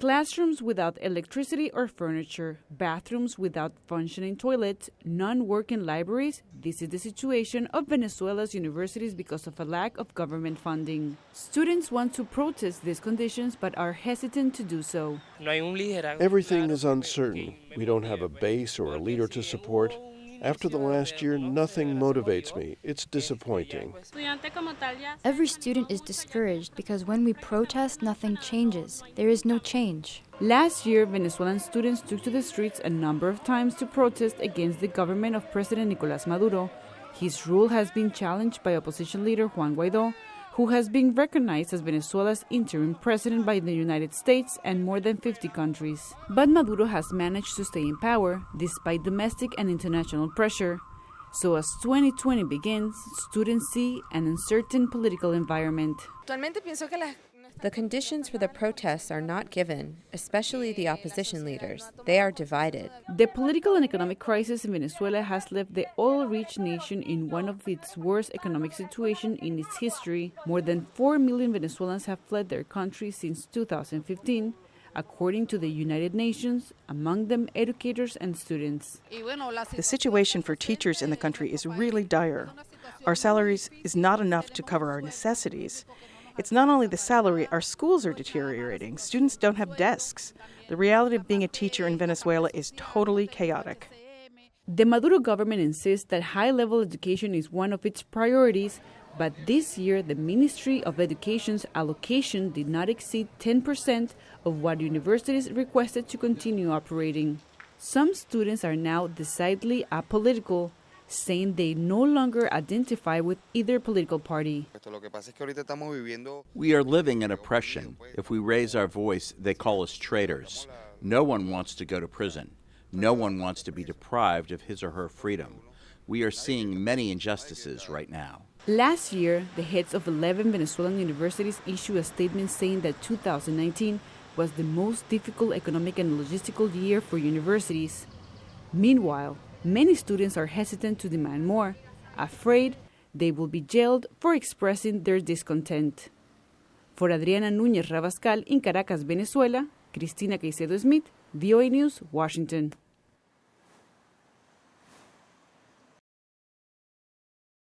Classrooms without electricity or furniture, bathrooms without functioning toilets, non-working libraries. This is the situation of Venezuela's universities because of a lack of government funding. Students want to protest these conditions but are hesitant to do so. Everything is uncertain. We don't have a base or a leader to support. After the last year, nothing motivates me. It's disappointing. Every student is discouraged because when we protest, nothing changes. There is no change. Last year, Venezuelan students took to the streets a number of times to protest against the government of President Nicolás Maduro. His rule has been challenged by opposition leader Juan Guaidó, who has been recognized as Venezuela's interim president by the United States and more than 50 countries. But Maduro has managed to stay in power despite domestic and international pressure. So as 2020 begins, students see an uncertain political environment. The conditions for the protests are not given, especially the opposition leaders. They are divided. The political and economic crisis in Venezuela has left the oil-rich nation in one of its worst economic situations in its history. More than 4 million Venezuelans have fled their country since 2015, according to the United Nations, among them educators and students. The situation for teachers in the country is really dire. Our salaries is not enough to cover our necessities. It's not only the salary, our schools are deteriorating. Students don't have desks. The reality of being a teacher in Venezuela is totally chaotic. The Maduro government insists that high-level education is one of its priorities, but this year the Ministry of Education's allocation did not exceed 10% of what universities requested to continue operating. Some students are now decidedly apolitical, saying they no longer identify with either political party. We are living in oppression. If we raise our voice, they call us traitors. No one wants to go to prison. No one wants to be deprived of his or her freedom. We are seeing many injustices right now. Last year, the heads of 11 Venezuelan universities issued a statement saying that 2019 was the most difficult economic and logistical year for universities. Meanwhile, many students are hesitant to demand more, afraid they will be jailed for expressing their discontent. For Adriana Nunez Rabascall in Caracas, Venezuela, Cristina Caicedo Smit, VOA News, Washington.